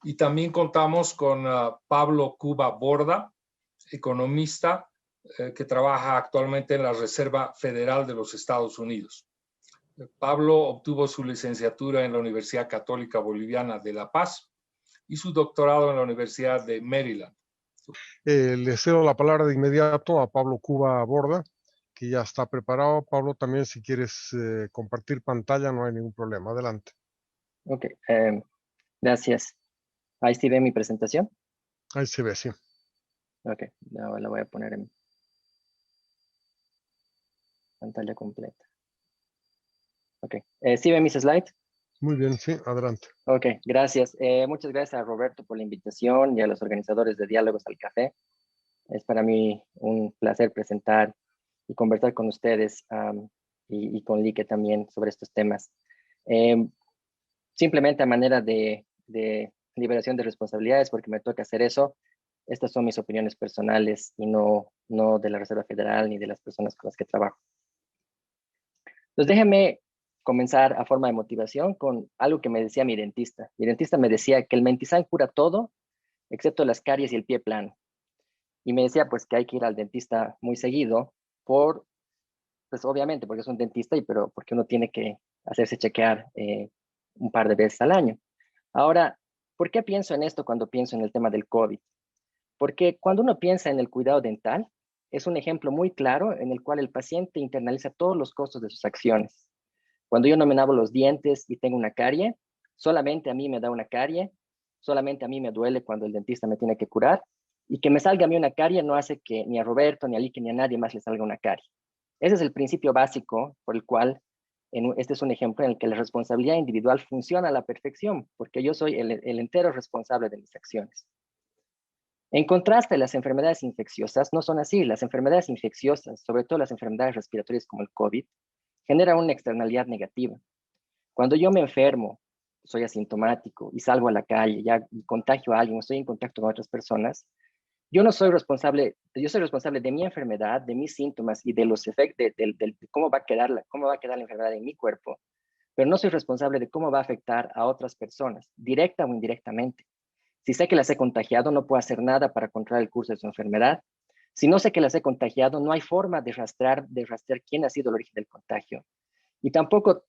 Y también contamos con Pablo Cuba Borda, economista que trabaja actualmente en la Reserva Federal de los Estados Unidos. Pablo obtuvo su licenciatura en la Universidad Católica Boliviana de La Paz y su doctorado en la Universidad de Maryland. Le cedo la palabra de inmediato a Pablo Cuba Borda, que ya está preparado. Pablo, también si quieres compartir pantalla, no hay ningún problema. Adelante. Ok, gracias. Ahí sí ve mi presentación. Ahí se ve, sí. Ok, la voy a poner en pantalla completa. Ok, ¿sí ven mis slides? Muy bien, sí, adelante. Ok, gracias. Muchas gracias a Roberto por la invitación y a los organizadores de Diálogos al Café. Es para mí un placer presentar y conversar con ustedes y con Lique también sobre estos temas. Simplemente a manera de liberación de responsabilidades, porque me toca hacer eso, estas son mis opiniones personales y no de la Reserva Federal ni de las personas con las que trabajo. Entonces déjenme comenzar a forma de motivación con algo que me decía mi dentista. Mi dentista me decía que el mentizán cura todo, excepto las caries y el pie plano. Y me decía pues que hay que ir al dentista muy seguido pues obviamente porque es un dentista, pero porque uno tiene que hacerse chequear un par de veces al año. Ahora, ¿por qué pienso en esto cuando pienso en el tema del COVID? Porque cuando uno piensa en el cuidado dental, es un ejemplo muy claro en el cual el paciente internaliza todos los costos de sus acciones. Cuando yo no me lavo los dientes y tengo una carie, solamente a mí me da una carie, solamente a mí me duele cuando el dentista me tiene que curar, y que me salga a mí una carie no hace que ni a Roberto, ni a Lique, ni a nadie más le salga una carie. Ese es el principio básico por el cual este es un ejemplo en el que la responsabilidad individual funciona a la perfección, porque yo soy el entero responsable de mis acciones. En contraste, las enfermedades infecciosas no son así. Las enfermedades infecciosas, sobre todo las enfermedades respiratorias como el COVID, generan una externalidad negativa. Cuando yo me enfermo, soy asintomático y salgo a la calle y contagio a alguien, estoy en contacto con otras personas, yo no soy responsable, yo soy responsable de mi enfermedad, de mis síntomas y de los efectos, de cómo va a quedar la enfermedad en mi cuerpo, pero no soy responsable de cómo va a afectar a otras personas, directa o indirectamente. Si sé que las he contagiado, no puedo hacer nada para controlar el curso de su enfermedad. Si no sé que las he contagiado, no hay forma de rastrear quién ha sido el origen del contagio. Y tampoco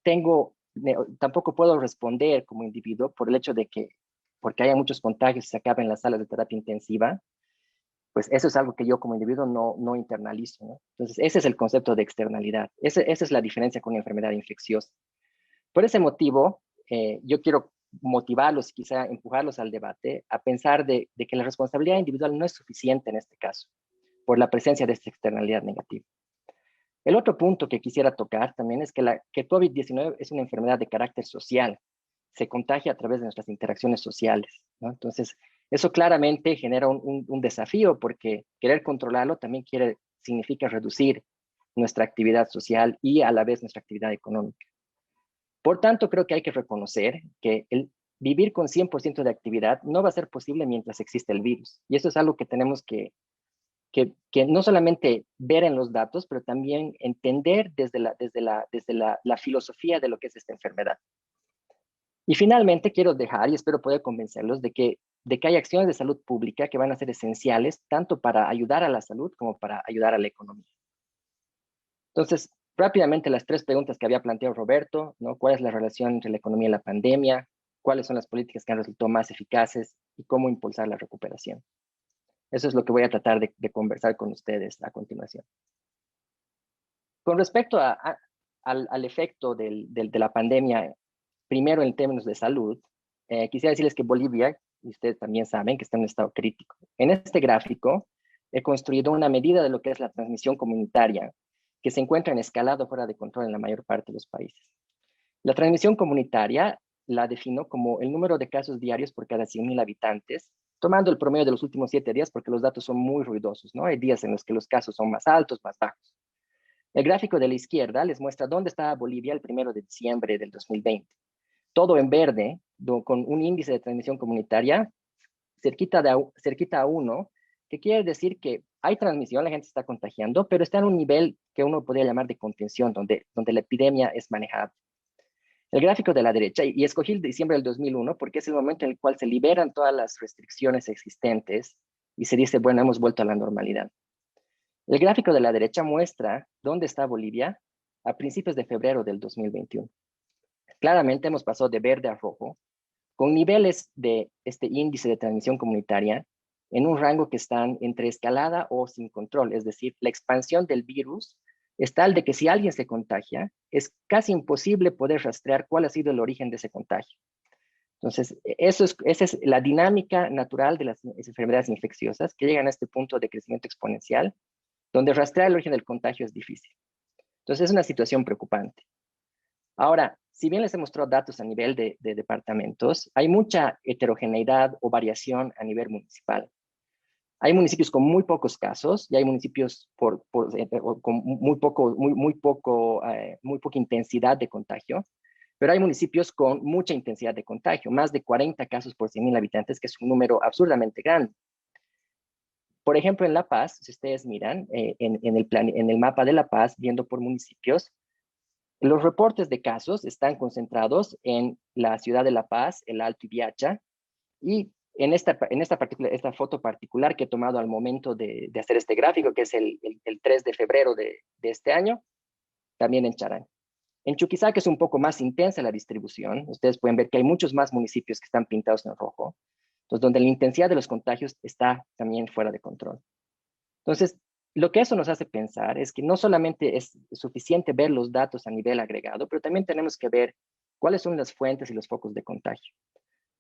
puedo responder como individuo por el hecho de que, porque haya muchos contagios y se acaben las salas de terapia intensiva, pues eso es algo que yo como individuo no internalizo, ¿no? Entonces, ese es el concepto de externalidad. Esa es la diferencia con una enfermedad infecciosa. Por ese motivo, yo quiero motivarlos, quizá empujarlos al debate, a pensar de que la responsabilidad individual no es suficiente en este caso, por la presencia de esta externalidad negativa. El otro punto que quisiera tocar también es que COVID-19 es una enfermedad de carácter social, se contagia a través de nuestras interacciones sociales, ¿no? Entonces, eso claramente genera un desafío porque querer controlarlo también significa reducir nuestra actividad social y a la vez nuestra actividad económica. Por tanto, creo que hay que reconocer que el vivir con 100% de actividad no va a ser posible mientras existe el virus. Y eso es algo que tenemos que no solamente ver en los datos, pero también entender desde la filosofía de lo que es esta enfermedad. Y finalmente quiero dejar, y espero poder convencerlos, de que hay acciones de salud pública que van a ser esenciales tanto para ayudar a la salud como para ayudar a la economía. Entonces, rápidamente las tres preguntas que había planteado Roberto, ¿no? ¿Cuál es la relación entre la economía y la pandemia? ¿Cuáles son las políticas que han resultado más eficaces? ¿Y cómo impulsar la recuperación? Eso es lo que voy a tratar de conversar con ustedes a continuación. Con respecto al efecto de la pandemia, primero en términos de salud, quisiera decirles que Bolivia, y ustedes también saben que está en un estado crítico. En este gráfico he construido una medida de lo que es la transmisión comunitaria, que se encuentra en escalado fuera de control en la mayor parte de los países. La transmisión comunitaria la defino como el número de casos diarios por cada 100.000 habitantes, tomando el promedio de los últimos 7 días porque los datos son muy ruidosos, ¿no? Hay días en los que los casos son más altos, más bajos. El gráfico de la izquierda les muestra dónde estaba Bolivia el 1 de diciembre del 2020. Todo en verde, con un índice de transmisión comunitaria cerquita a 1, que quiere decir que hay transmisión, la gente se está contagiando, pero está en un nivel que uno podría llamar de contención, donde la epidemia es manejable. El gráfico de la derecha, y escogí el diciembre del 2001 porque es el momento en el cual se liberan todas las restricciones existentes y se dice, bueno, hemos vuelto a la normalidad. El gráfico de la derecha muestra dónde está Bolivia a principios de febrero del 2021. Claramente hemos pasado de verde a rojo, con niveles de este índice de transmisión comunitaria en un rango que están entre escalada o sin control, es decir, la expansión del virus es tal de que si alguien se contagia, es casi imposible poder rastrear cuál ha sido el origen de ese contagio. Entonces, esa es la dinámica natural de las enfermedades infecciosas que llegan a este punto de crecimiento exponencial, donde rastrear el origen del contagio es difícil. Entonces, es una situación preocupante. Ahora, si bien les he mostrado datos a nivel de departamentos, hay mucha heterogeneidad o variación a nivel municipal. Hay municipios con muy pocos casos y hay municipios con muy poca intensidad de contagio, pero hay municipios con mucha intensidad de contagio, más de 40 casos por 100.000 habitantes, que es un número absurdamente grande. Por ejemplo, en La Paz, si ustedes miran en el mapa de La Paz, viendo por municipios, los reportes de casos están concentrados en la ciudad de La Paz, el Alto Ibiacha, y en esta foto particular que he tomado al momento de hacer este gráfico, que es el 3 de febrero de este año, también en Charán. En Chuquisaca es un poco más intensa la distribución. Ustedes pueden ver que hay muchos más municipios que están pintados en rojo, entonces, donde la intensidad de los contagios está también fuera de control. Entonces, lo que eso nos hace pensar es que no solamente es suficiente ver los datos a nivel agregado, pero también tenemos que ver cuáles son las fuentes y los focos de contagio.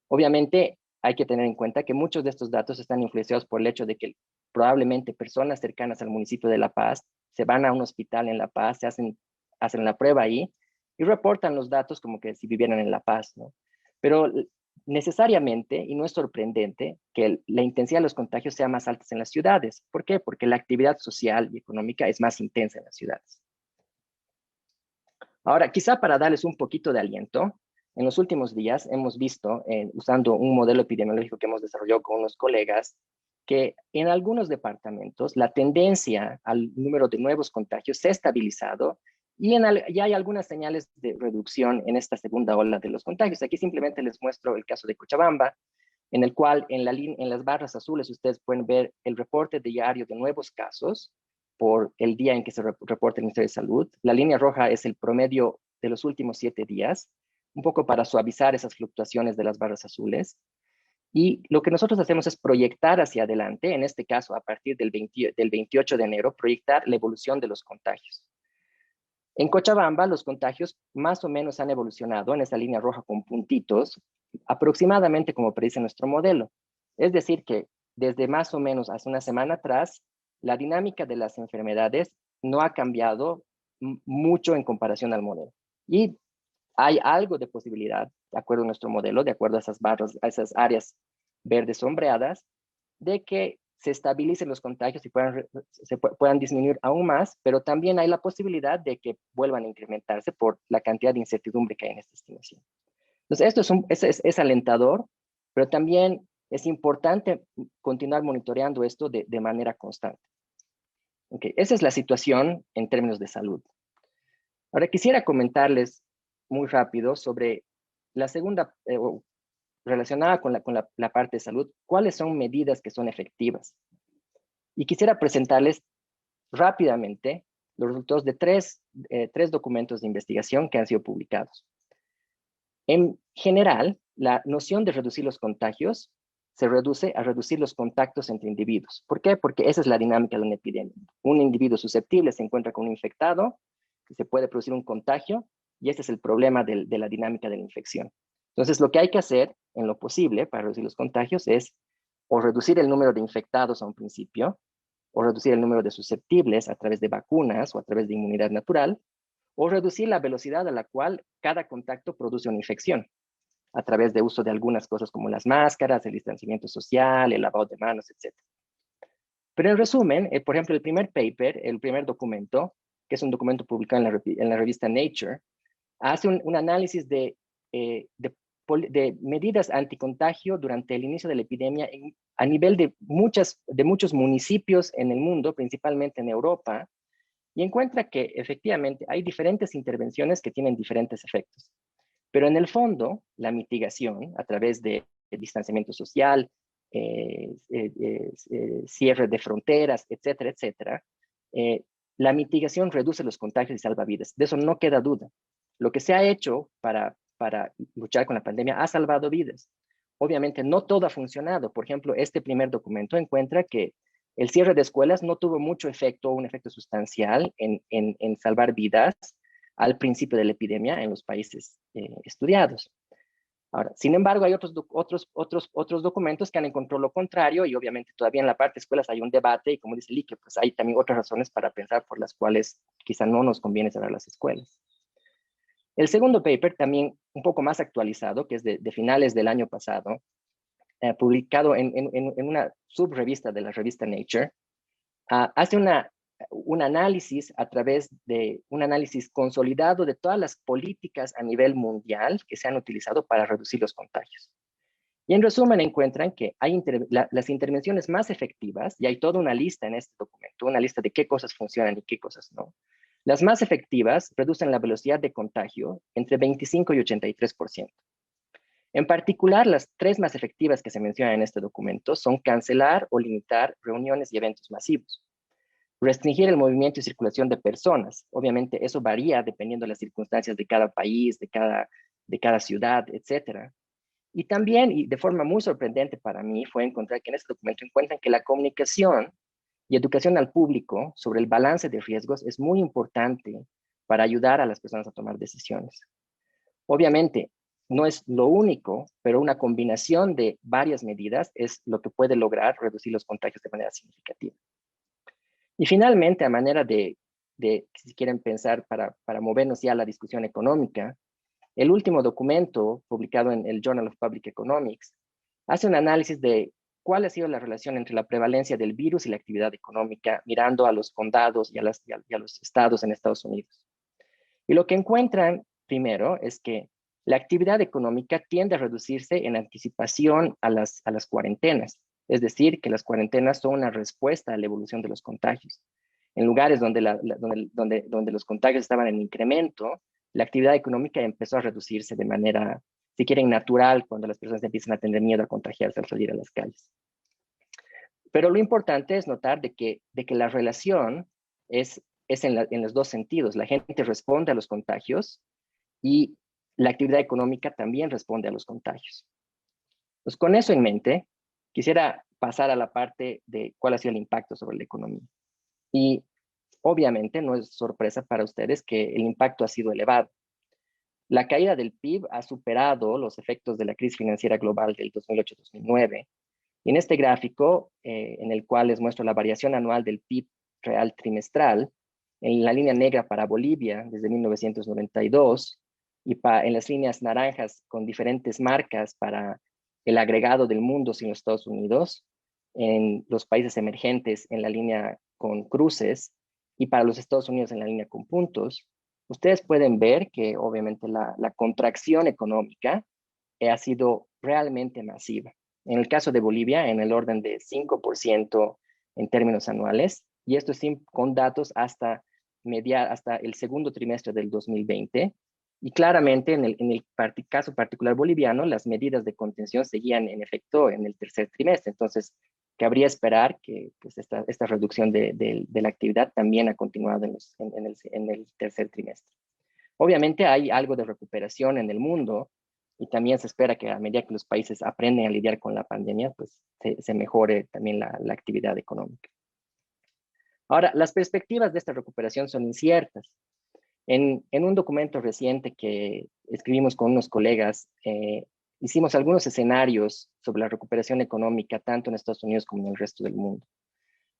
Obviamente, hay que tener en cuenta que muchos de estos datos están influenciados por el hecho de que probablemente personas cercanas al municipio de La Paz se van a un hospital en La Paz, se hacen la prueba ahí y reportan los datos como que si vivieran en La Paz, ¿no? Pero necesariamente, y no es sorprendente, que la intensidad de los contagios sea más alta en las ciudades. ¿Por qué? Porque la actividad social y económica es más intensa en las ciudades. Ahora, quizá para darles un poquito de aliento, en los últimos días hemos visto, usando un modelo epidemiológico que hemos desarrollado con unos colegas, que en algunos departamentos la tendencia al número de nuevos contagios se ha estabilizado y ya hay algunas señales de reducción en esta segunda ola de los contagios. Aquí simplemente les muestro el caso de Cochabamba, en el cual en las barras azules ustedes pueden ver el reporte diario de nuevos casos por el día en que se reporta el Ministerio de Salud. La línea roja es el promedio de los últimos 7 días, un poco para suavizar esas fluctuaciones de las barras azules. Y lo que nosotros hacemos es proyectar hacia adelante, en este caso a partir del 28 de enero, proyectar la evolución de los contagios. En Cochabamba, los contagios más o menos han evolucionado en esa línea roja con puntitos, aproximadamente como predice nuestro modelo. Es decir, que desde más o menos hace una semana atrás, la dinámica de las enfermedades no ha cambiado mucho en comparación al modelo. Y hay algo de posibilidad, de acuerdo a nuestro modelo, de acuerdo a esas barras, a esas áreas verdes sombreadas, de que se estabilicen los contagios y puedan disminuir aún más, pero también hay la posibilidad de que vuelvan a incrementarse por la cantidad de incertidumbre que hay en esta estimación. Entonces, esto es alentador, pero también es importante continuar monitoreando esto de manera constante. Okay, esa es la situación en términos de salud. Ahora, quisiera comentarles muy rápido sobre la segunda, relacionada con la parte de salud, cuáles son medidas que son efectivas. Y quisiera presentarles rápidamente los resultados de tres documentos de investigación que han sido publicados. En general, la noción de reducir los contagios se reduce a reducir los contactos entre individuos. ¿Por qué? Porque esa es la dinámica de una epidemia. Un individuo susceptible se encuentra con un infectado, que se puede producir un contagio, y ese es el problema de la dinámica de la infección. Entonces, lo que hay que hacer en lo posible para reducir los contagios es o reducir el número de infectados a un principio, o reducir el número de susceptibles a través de vacunas o a través de inmunidad natural, o reducir la velocidad a la cual cada contacto produce una infección, a través de uso de algunas cosas como las máscaras, el distanciamiento social, el lavado de manos, etc. Pero en resumen, por ejemplo, el primer paper, el primer documento, que es un documento publicado en la revista Nature, hace un análisis de medidas anticontagio durante el inicio de la epidemia a nivel de muchos municipios en el mundo, principalmente en Europa, y encuentra que efectivamente hay diferentes intervenciones que tienen diferentes efectos. Pero en el fondo, la mitigación a través de distanciamiento social, cierre de fronteras, etcétera, etcétera, la mitigación reduce los contagios y salva vidas. De eso no queda duda. Lo que se ha hecho para luchar con la pandemia ha salvado vidas. Obviamente no todo ha funcionado. Por ejemplo, este primer documento encuentra que el cierre de escuelas no tuvo mucho efecto, un efecto sustancial en salvar vidas al principio de la epidemia en los países estudiados. Ahora, sin embargo, hay otros documentos que han encontrado lo contrario y obviamente todavía en la parte de escuelas hay un debate y como dice Lique, pues hay también otras razones para pensar por las cuales quizá no nos conviene cerrar las escuelas. El segundo paper, también un poco más actualizado, que es de finales del año pasado, publicado en una subrevista de la revista Nature, hace un análisis a través de un análisis consolidado de todas las políticas a nivel mundial que se han utilizado para reducir los contagios. Y en resumen encuentran que hay las intervenciones más efectivas, y hay toda una lista en este documento, una lista de qué cosas funcionan y qué cosas no. Las más efectivas reducen la velocidad de contagio entre 25 y 83%. En particular, las tres más efectivas que se mencionan en este documento son cancelar o limitar reuniones y eventos masivos, restringir el movimiento y circulación de personas. Obviamente eso varía dependiendo de las circunstancias de cada país, de cada ciudad, etc. Y también, y de forma muy sorprendente para mí, fue encontrar que en este documento encuentran que la comunicación y educación al público sobre el balance de riesgos es muy importante para ayudar a las personas a tomar decisiones. Obviamente, no es lo único, pero una combinación de varias medidas es lo que puede lograr reducir los contagios de manera significativa. Y finalmente, a manera de si quieren pensar para movernos ya a la discusión económica, el último documento publicado en el Journal of Public Economics hace un análisis de cuál ha sido la relación entre la prevalencia del virus y la actividad económica, mirando a los condados y a los estados en Estados Unidos. Y lo que encuentran, primero, es que la actividad económica tiende a reducirse en anticipación a las cuarentenas. Es decir, que las cuarentenas son una respuesta a la evolución de los contagios. En lugares donde los contagios estaban en incremento, la actividad económica empezó a reducirse de manera, si quieren, natural, cuando las personas empiezan a tener miedo a contagiarse al salir a las calles. Pero lo importante es notar de que la relación es en los dos sentidos. La gente responde a los contagios y la actividad económica también responde a los contagios. Pues con eso en mente, quisiera pasar a la parte de cuál ha sido el impacto sobre la economía. Y obviamente no es sorpresa para ustedes que el impacto ha sido elevado. La caída del PIB ha superado los efectos de la crisis financiera global del 2008-2009. Y en este gráfico, en el cual les muestro la variación anual del PIB real trimestral, en la línea negra para Bolivia desde 1992 y en las líneas naranjas con diferentes marcas para el agregado del mundo sin los Estados Unidos, en los países emergentes en la línea con cruces y para los Estados Unidos en la línea con puntos, ustedes pueden ver que obviamente la contracción económica ha sido realmente masiva. En el caso de Bolivia, en el orden de 5% en términos anuales, y esto es con datos hasta el segundo trimestre del 2020. Y claramente en el caso particular boliviano, las medidas de contención seguían en efecto en el tercer trimestre. Entonces, cabría esperar que pues, esta reducción de la actividad también ha continuado en el tercer trimestre. Obviamente hay algo de recuperación en el mundo y también se espera que a medida que los países aprenden a lidiar con la pandemia, pues se mejore también la actividad económica. Ahora, las perspectivas de esta recuperación son inciertas. En un documento reciente que escribimos con unos colegas, hicimos algunos escenarios sobre la recuperación económica, tanto en Estados Unidos como en el resto del mundo.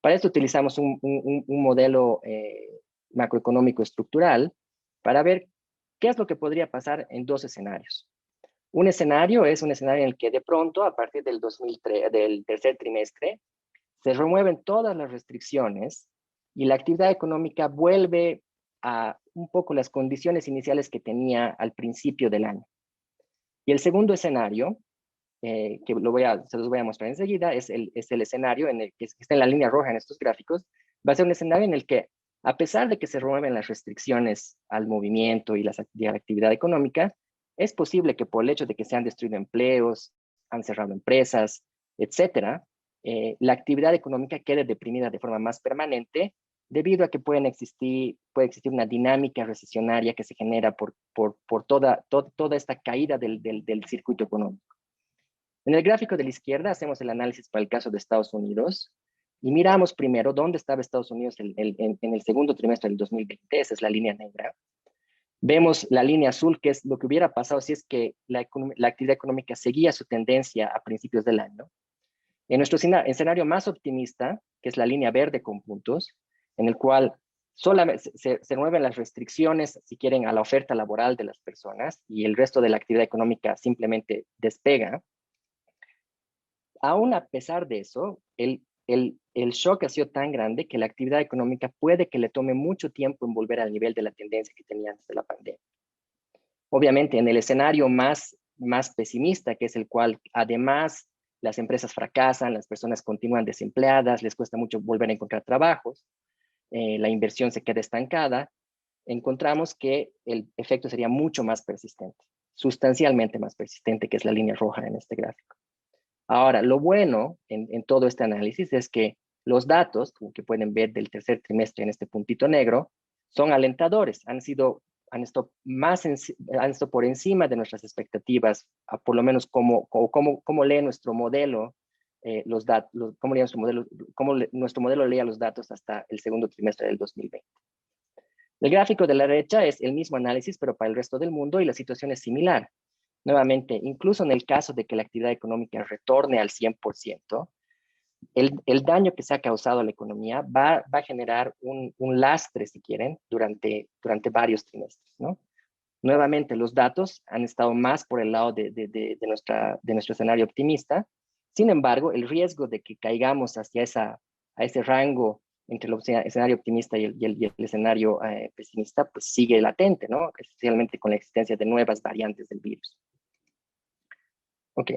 Para esto utilizamos un modelo macroeconómico estructural para ver qué es lo que podría pasar en dos escenarios. Un escenario es un escenario en el que de pronto, a partir del tercer trimestre, se remueven todas las restricciones y la actividad económica vuelve a un poco las condiciones iniciales que tenía al principio del año. Y el segundo escenario, que se los voy a mostrar enseguida, es el escenario en el que está en la línea roja en estos gráficos. Va a ser un escenario en el que, a pesar de que se remueven las restricciones al movimiento y la actividad económica, es posible que por el hecho de que se han destruido empleos, han cerrado empresas, etcétera, la actividad económica quede deprimida de forma más permanente debido a que puede existir una dinámica recesionaria que se genera por toda esta caída del circuito económico. En el gráfico de la izquierda hacemos el análisis para el caso de Estados Unidos y miramos primero dónde estaba Estados Unidos en el segundo trimestre del 2020, esa es la línea negra. Vemos la línea azul, que es lo que hubiera pasado si es que la actividad económica seguía su tendencia a principios del año. En nuestro escenario más optimista, que es la línea verde con puntos, en el cual solamente se mueven las restricciones, si quieren, a la oferta laboral de las personas y el resto de la actividad económica simplemente despega. Aún a pesar de eso, el shock ha sido tan grande que la actividad económica puede que le tome mucho tiempo en volver al nivel de la tendencia que tenía antes de la pandemia. Obviamente, en el escenario más pesimista, que es el cual además las empresas fracasan, las personas continúan desempleadas, les cuesta mucho volver a encontrar trabajos, la inversión se queda estancada, encontramos que el efecto sería mucho más persistente, sustancialmente más persistente, que es la línea roja en este gráfico. Ahora, lo bueno en todo este análisis es que los datos, como que pueden ver del tercer trimestre en este puntito negro, son alentadores, han estado por encima de nuestras expectativas, por lo menos cómo lee nuestro modelo los datos, cómo nuestro modelo leía los datos hasta el segundo trimestre del 2020. El gráfico de la derecha es el mismo análisis, pero para el resto del mundo, y la situación es similar. Nuevamente, incluso en el caso de que la actividad económica retorne al 100%, el daño que se ha causado a la economía va a generar un lastre, si quieren, durante varios trimestres, ¿no? Nuevamente, los datos han estado más por el lado de nuestro escenario optimista. Sin embargo, el riesgo de que caigamos hacia ese rango entre el escenario optimista y el escenario pesimista, pues sigue latente, ¿no? Especialmente con la existencia de nuevas variantes del virus. Ok,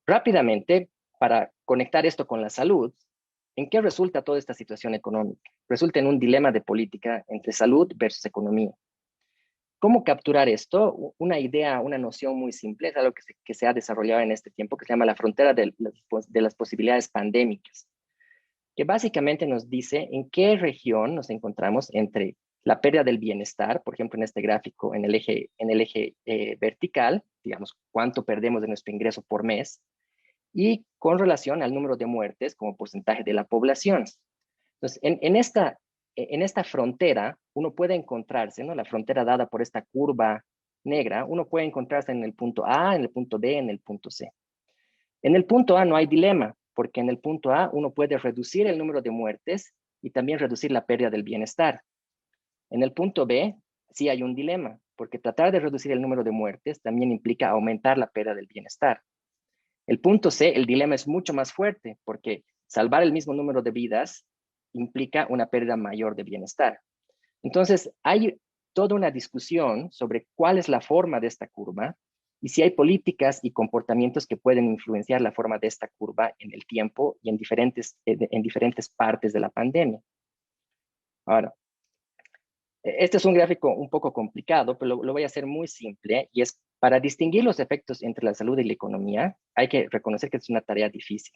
rápidamente, para conectar esto con la salud, ¿en qué resulta toda esta situación económica? Resulta en un dilema de política entre salud versus economía. ¿Cómo capturar esto? Una idea, una noción muy simple, es algo que se ha desarrollado en este tiempo, que se llama la frontera de las posibilidades pandémicas, que básicamente nos dice en qué región nos encontramos entre la pérdida del bienestar, por ejemplo, en este gráfico, en el eje vertical, digamos, cuánto perdemos de nuestro ingreso por mes, y con relación al número de muertes como porcentaje de la población. Entonces, en esta frontera, uno puede encontrarse, ¿no? La frontera dada por esta curva negra, uno puede encontrarse en el punto A, en el punto B, en el punto C. En el punto A no hay dilema, porque en el punto A uno puede reducir el número de muertes y también reducir la pérdida del bienestar. En el punto B sí hay un dilema, porque tratar de reducir el número de muertes también implica aumentar la pérdida del bienestar. El punto C, el dilema es mucho más fuerte, porque salvar el mismo número de vidas implica una pérdida mayor de bienestar. Entonces, hay toda una discusión sobre cuál es la forma de esta curva y si hay políticas y comportamientos que pueden influenciar la forma de esta curva en el tiempo y en diferentes partes de la pandemia. Ahora, este es un gráfico un poco complicado, pero lo voy a hacer muy simple, y es para distinguir los efectos entre la salud y la economía, hay que reconocer que es una tarea difícil.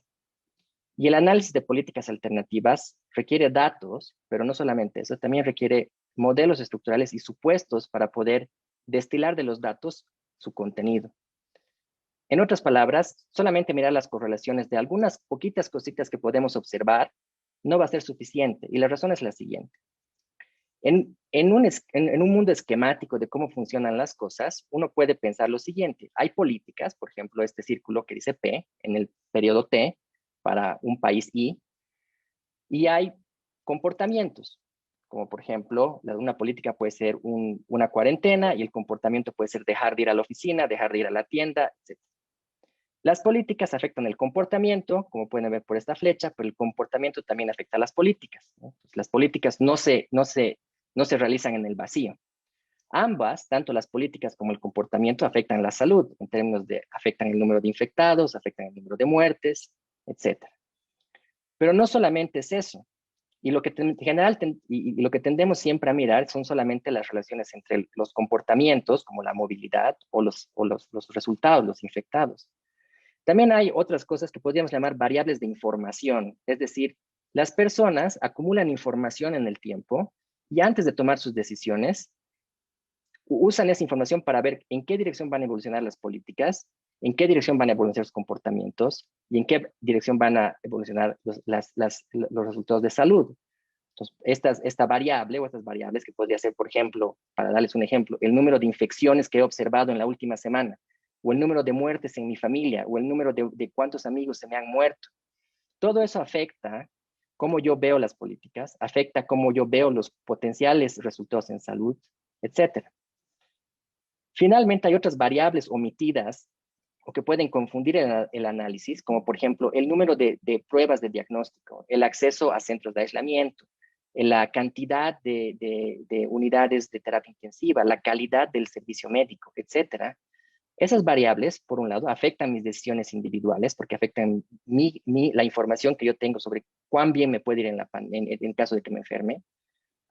Y el análisis de políticas alternativas requiere datos, pero no solamente eso, también requiere modelos estructurales y supuestos para poder destilar de los datos su contenido. En otras palabras, solamente mirar las correlaciones de algunas poquitas cositas que podemos observar no va a ser suficiente, y la razón es la siguiente. En un mundo esquemático de cómo funcionan las cosas, uno puede pensar lo siguiente. Hay políticas, por ejemplo, este círculo que dice P, en el periodo T, para un país I, y hay comportamientos, como por ejemplo, una política puede ser una cuarentena, y el comportamiento puede ser dejar de ir a la oficina, dejar de ir a la tienda, etc. Las políticas afectan el comportamiento, como pueden ver por esta flecha, pero el comportamiento también afecta a las políticas, ¿no? Las políticas no se realizan en el vacío. Ambas, tanto las políticas como el comportamiento, afectan la salud, en términos de afectan el número de infectados, afectan el número de muertes, etc. Pero no solamente es eso. Y lo que y lo que tendemos siempre a mirar son solamente las relaciones entre los comportamientos, como la movilidad, o los resultados, los infectados. También hay otras cosas que podríamos llamar variables de información, es decir, las personas acumulan información en el tiempo y antes de tomar sus decisiones, usan esa información para ver en qué dirección van a evolucionar las políticas, en qué dirección van a evolucionar los comportamientos y en qué dirección van a evolucionar los resultados de salud. Entonces, esta variable o estas variables que podría ser, por ejemplo, para darles un ejemplo, el número de infecciones que he observado en la última semana, o el número de muertes en mi familia, o el número de cuántos amigos se me han muerto. Todo eso afecta cómo yo veo las políticas, afecta cómo yo veo los potenciales resultados en salud, etc. Finalmente, hay otras variables omitidas o que pueden confundir el análisis, como por ejemplo el número de pruebas de diagnóstico, el acceso a centros de aislamiento, la cantidad de unidades de terapia intensiva, la calidad del servicio médico, etc. Esas variables, por un lado, afectan mis decisiones individuales porque afectan la información que yo tengo sobre cuán bien me puede ir en caso de que me enferme.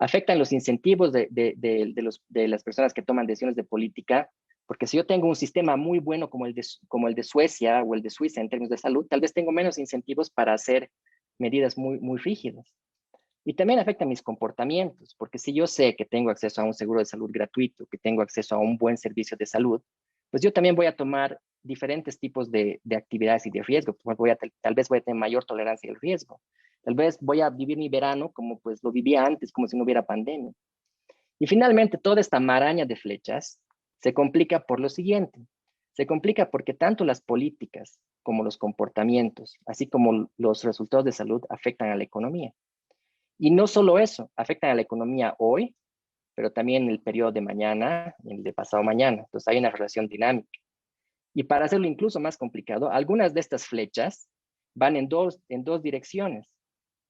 Afectan los incentivos de las personas que toman decisiones de política, porque si yo tengo un sistema muy bueno como el de Suecia o el de Suiza en términos de salud, tal vez tengo menos incentivos para hacer medidas muy rígidas. Y también afecta mis comportamientos, porque si yo sé que tengo acceso a un seguro de salud gratuito, que tengo acceso a un buen servicio de salud, pues yo también voy a tomar diferentes tipos de actividades y de riesgo. Tal vez voy a tener mayor tolerancia al riesgo. Tal vez voy a vivir mi verano como pues lo vivía antes, como si no hubiera pandemia. Y finalmente, toda esta maraña de flechas se complica por lo siguiente. Se complica porque tanto las políticas como los comportamientos, así como los resultados de salud, afectan a la economía. Y no solo eso, afectan a la economía hoy, pero también en el periodo de mañana y en el de pasado mañana. Entonces hay una relación dinámica. Y para hacerlo incluso más complicado, algunas de estas flechas van en dos direcciones.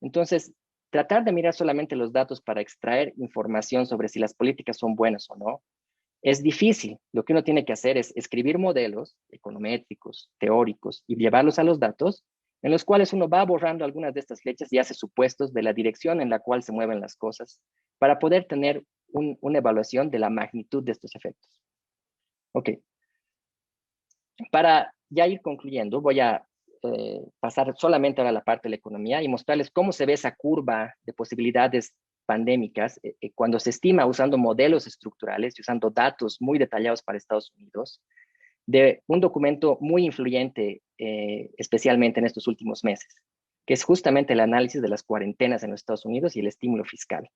Entonces, tratar de mirar solamente los datos para extraer información sobre si las políticas son buenas o no, es difícil. Lo que uno tiene que hacer es escribir modelos econométricos, teóricos, y llevarlos a los datos, en los cuales uno va borrando algunas de estas flechas y hace supuestos de la dirección en la cual se mueven las cosas, para poder tener una evaluación de la magnitud de estos efectos. Ok. Para ya ir concluyendo, voy a pasar solamente ahora a la parte de la economía y mostrarles cómo se ve esa curva de posibilidades pandémicas cuando se estima usando modelos estructurales y usando datos muy detallados para Estados Unidos, de un documento muy influyente, especialmente en estos últimos meses, que es justamente el análisis de las cuarentenas en los Estados Unidos y el estímulo fiscal.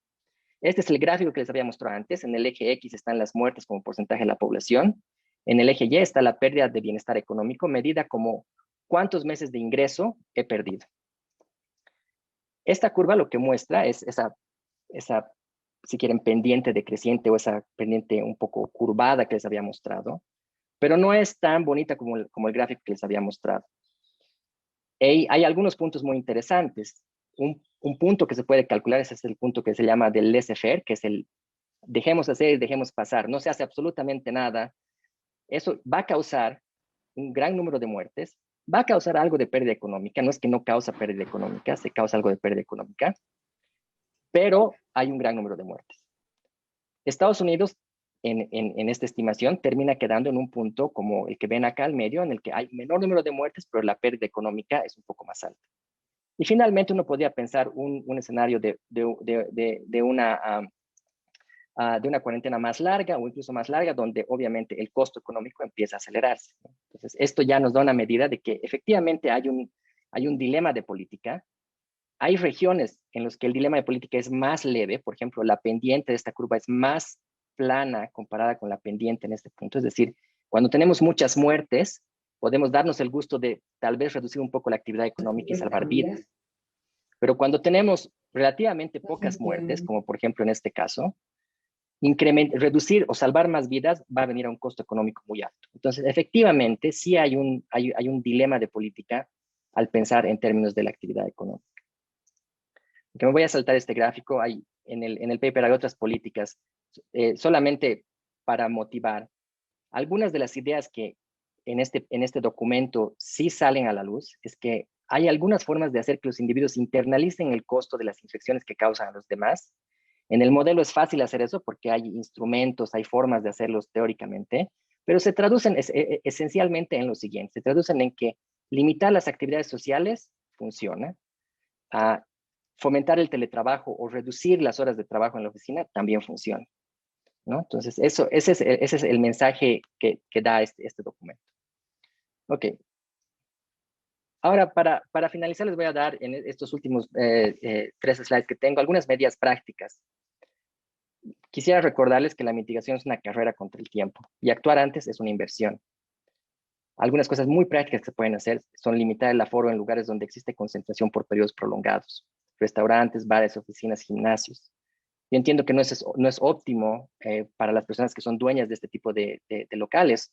Este es el gráfico que les había mostrado antes. En el eje X están las muertes como porcentaje de la población. En el eje Y está la pérdida de bienestar económico, medida como cuántos meses de ingreso he perdido. Esta curva lo que muestra es esa, si quieren, pendiente decreciente o esa pendiente un poco curvada que les había mostrado, pero no es tan bonita como el gráfico que les había mostrado. Hay algunos puntos muy interesantes. Un punto que se puede calcular, ese es el punto que se llama del laissez-faire, que es el dejemos hacer y dejemos pasar. No se hace absolutamente nada. Eso va a causar un gran número de muertes, va a causar algo de pérdida económica. No es que no causa pérdida económica, se causa algo de pérdida económica, pero hay un gran número de muertes. Estados Unidos, en esta estimación, termina quedando en un punto como el que ven acá al medio, en el que hay menor número de muertes, pero la pérdida económica es un poco más alta. Y finalmente uno podría pensar un escenario de una cuarentena más larga o incluso más larga, donde obviamente el costo económico empieza a acelerarse. Entonces, esto ya nos da una medida de que efectivamente hay un dilema de política. Hay regiones en las que el dilema de política es más leve. Por ejemplo, la pendiente de esta curva es más plana comparada con la pendiente en este punto. Es decir, cuando tenemos muchas muertes, podemos darnos el gusto de tal vez reducir un poco la actividad económica y salvar vidas. Pero cuando tenemos relativamente pocas muertes, como por ejemplo en este caso, reducir o salvar más vidas va a venir a un costo económico muy alto. Entonces, efectivamente, sí hay un dilema de política al pensar en términos de la actividad económica. Que me voy a saltar este gráfico, en el paper hay otras políticas, solamente para motivar. Algunas de las ideas que en este documento sí salen a la luz es que hay algunas formas de hacer que los individuos internalicen el costo de las infecciones que causan a los demás. En el modelo es fácil hacer eso porque hay instrumentos, hay formas de hacerlos teóricamente, pero se traducen esencialmente en lo siguiente. Se traducen en que limitar las actividades sociales funciona. Fomentar el teletrabajo o reducir las horas de trabajo en la oficina también funciona, ¿no? Entonces, ese es el mensaje que da este documento. Ok. Ahora, para finalizar, les voy a dar en estos últimos 3 slides que tengo algunas medidas prácticas. Quisiera recordarles que la mitigación es una carrera contra el tiempo y actuar antes es una inversión. Algunas cosas muy prácticas que se pueden hacer son limitar el aforo en lugares donde existe concentración por periodos prolongados. Restaurantes, bares, oficinas, gimnasios. Yo entiendo que no es óptimo para las personas que son dueñas de este tipo de locales,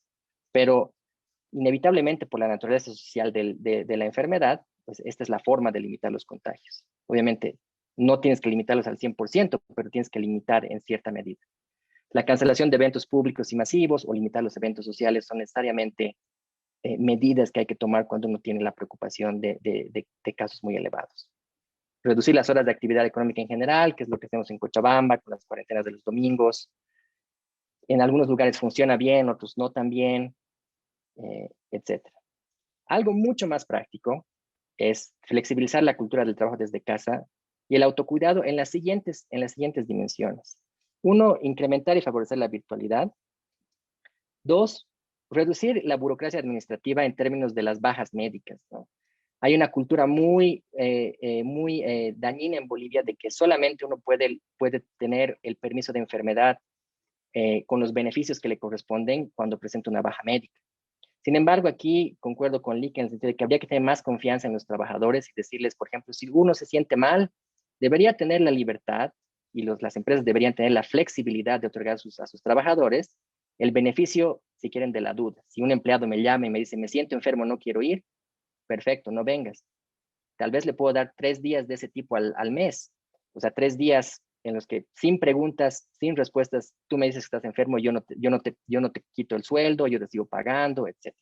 pero inevitablemente por la naturaleza social de la enfermedad, pues esta es la forma de limitar los contagios. Obviamente, no tienes que limitarlos al 100%, pero tienes que limitar en cierta medida. La cancelación de eventos públicos y masivos o limitar los eventos sociales son necesariamente medidas que hay que tomar cuando uno tiene la preocupación de casos muy elevados. Reducir las horas de actividad económica en general, que es lo que hacemos en Cochabamba, con las cuarentenas de los domingos. En algunos lugares funciona bien, otros no tan bien, etc. Algo mucho más práctico es flexibilizar la cultura del trabajo desde casa y el autocuidado en las siguientes dimensiones. 1, incrementar y favorecer la virtualidad. 2, reducir la burocracia administrativa en términos de las bajas médicas, ¿no? Hay una cultura muy dañina en Bolivia de que solamente uno puede tener el permiso de enfermedad con los beneficios que le corresponden cuando presenta una baja médica. Sin embargo, aquí concuerdo con Lick en el sentido de que habría que tener más confianza en los trabajadores y decirles, por ejemplo, si uno se siente mal, debería tener la libertad y las empresas deberían tener la flexibilidad de otorgar a sus trabajadores el beneficio, si quieren, de la duda. Si un empleado me llama y me dice, me siento enfermo, no quiero ir, perfecto, no vengas. Tal vez le puedo dar 3 días de ese tipo al mes. O sea, 3 días en los que sin preguntas, sin respuestas, tú me dices que estás enfermo, yo no te quito el sueldo, yo te sigo pagando, etc.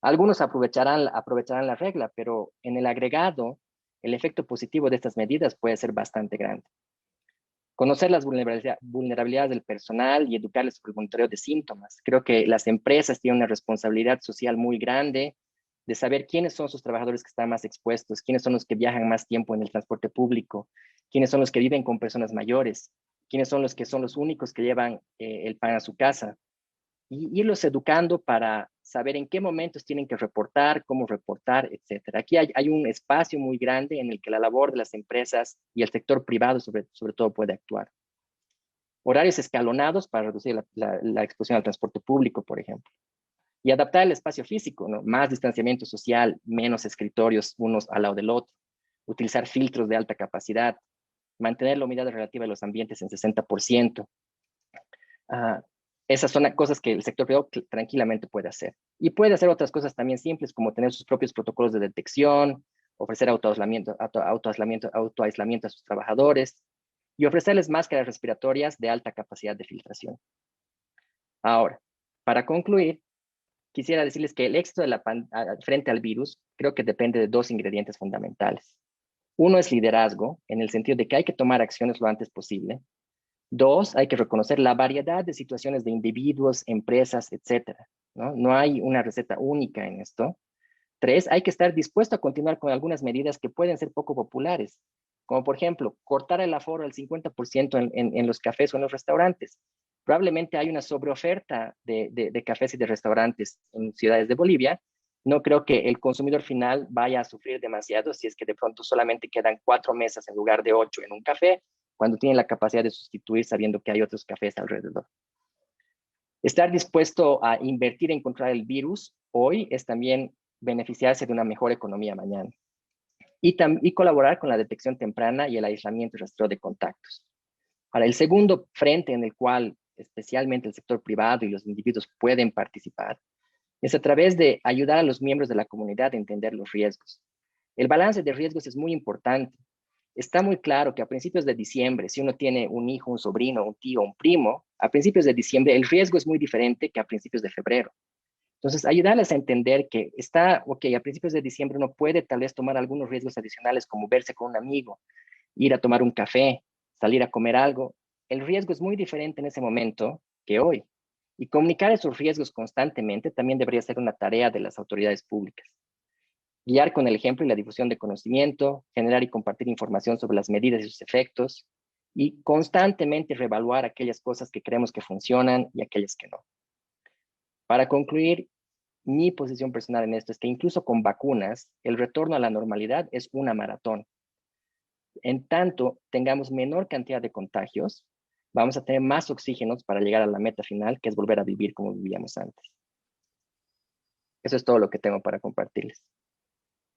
Algunos aprovecharán la regla, pero en el agregado, el efecto positivo de estas medidas puede ser bastante grande. Conocer las vulnerabilidades del personal y educarles sobre el monitoreo de síntomas. Creo que las empresas tienen una responsabilidad social muy grande de saber quiénes son sus trabajadores que están más expuestos, quiénes son los que viajan más tiempo en el transporte público, quiénes son los que viven con personas mayores, quiénes son los que son los únicos que llevan el pan a su casa. Y irlos educando para saber en qué momentos tienen que reportar, cómo reportar, etc. Aquí hay un espacio muy grande en el que la labor de las empresas y el sector privado sobre todo puede actuar. Horarios escalonados para reducir la exposición al transporte público, por ejemplo. Y adaptar el espacio físico, ¿no? Más distanciamiento social, menos escritorios unos al lado del otro. Utilizar filtros de alta capacidad. Mantener la humedad relativa de los ambientes en 60%. Esas son cosas que el sector privado tranquilamente puede hacer. Y puede hacer otras cosas también simples, como tener sus propios protocolos de detección, ofrecer autoaislamiento a sus trabajadores y ofrecerles máscaras respiratorias de alta capacidad de filtración. Ahora, para concluir, quisiera decirles que el éxito frente al virus creo que depende de 2 ingredientes fundamentales. 1 es liderazgo, en el sentido de que hay que tomar acciones lo antes posible. 2, hay que reconocer la variedad de situaciones de individuos, empresas, etcétera, ¿no? No hay una receta única en esto. 3, hay que estar dispuesto a continuar con algunas medidas que pueden ser poco populares, como por ejemplo, cortar el aforo al 50% en los cafés o en los restaurantes. Probablemente hay una sobreoferta de cafés y de restaurantes en ciudades de Bolivia. No creo que el consumidor final vaya a sufrir demasiado si es que de pronto solamente quedan 4 mesas en lugar de 8 en un café, cuando tienen la capacidad de sustituir sabiendo que hay otros cafés alrededor. Estar dispuesto a invertir en controlar el virus hoy es también beneficiarse de una mejor economía mañana. Y colaborar con la detección temprana y el aislamiento y rastreo de contactos. Ahora, el segundo frente en el cual especialmente el sector privado y los individuos pueden participar es a través de ayudar a los miembros de la comunidad a entender los riesgos. El balance de riesgos es muy importante. Está muy claro que a principios de diciembre, si uno tiene un hijo, un sobrino, un tío, un primo, a principios de diciembre el riesgo es muy diferente que a principios de febrero. Entonces, ayudarles a entender que está, ok, a principios de diciembre uno puede tal vez tomar algunos riesgos adicionales como verse con un amigo, ir a tomar un café, salir a comer algo. El riesgo es muy diferente en ese momento que hoy. Y comunicar esos riesgos constantemente también debería ser una tarea de las autoridades públicas. Guiar con el ejemplo y la difusión de conocimiento, generar y compartir información sobre las medidas y sus efectos, y constantemente reevaluar aquellas cosas que creemos que funcionan y aquellas que no. Para concluir, mi posición personal en esto es que incluso con vacunas, el retorno a la normalidad es una maratón. En tanto tengamos menor cantidad de contagios, vamos a tener más oxígenos para llegar a la meta final, que es volver a vivir como vivíamos antes. Eso es todo lo que tengo para compartirles.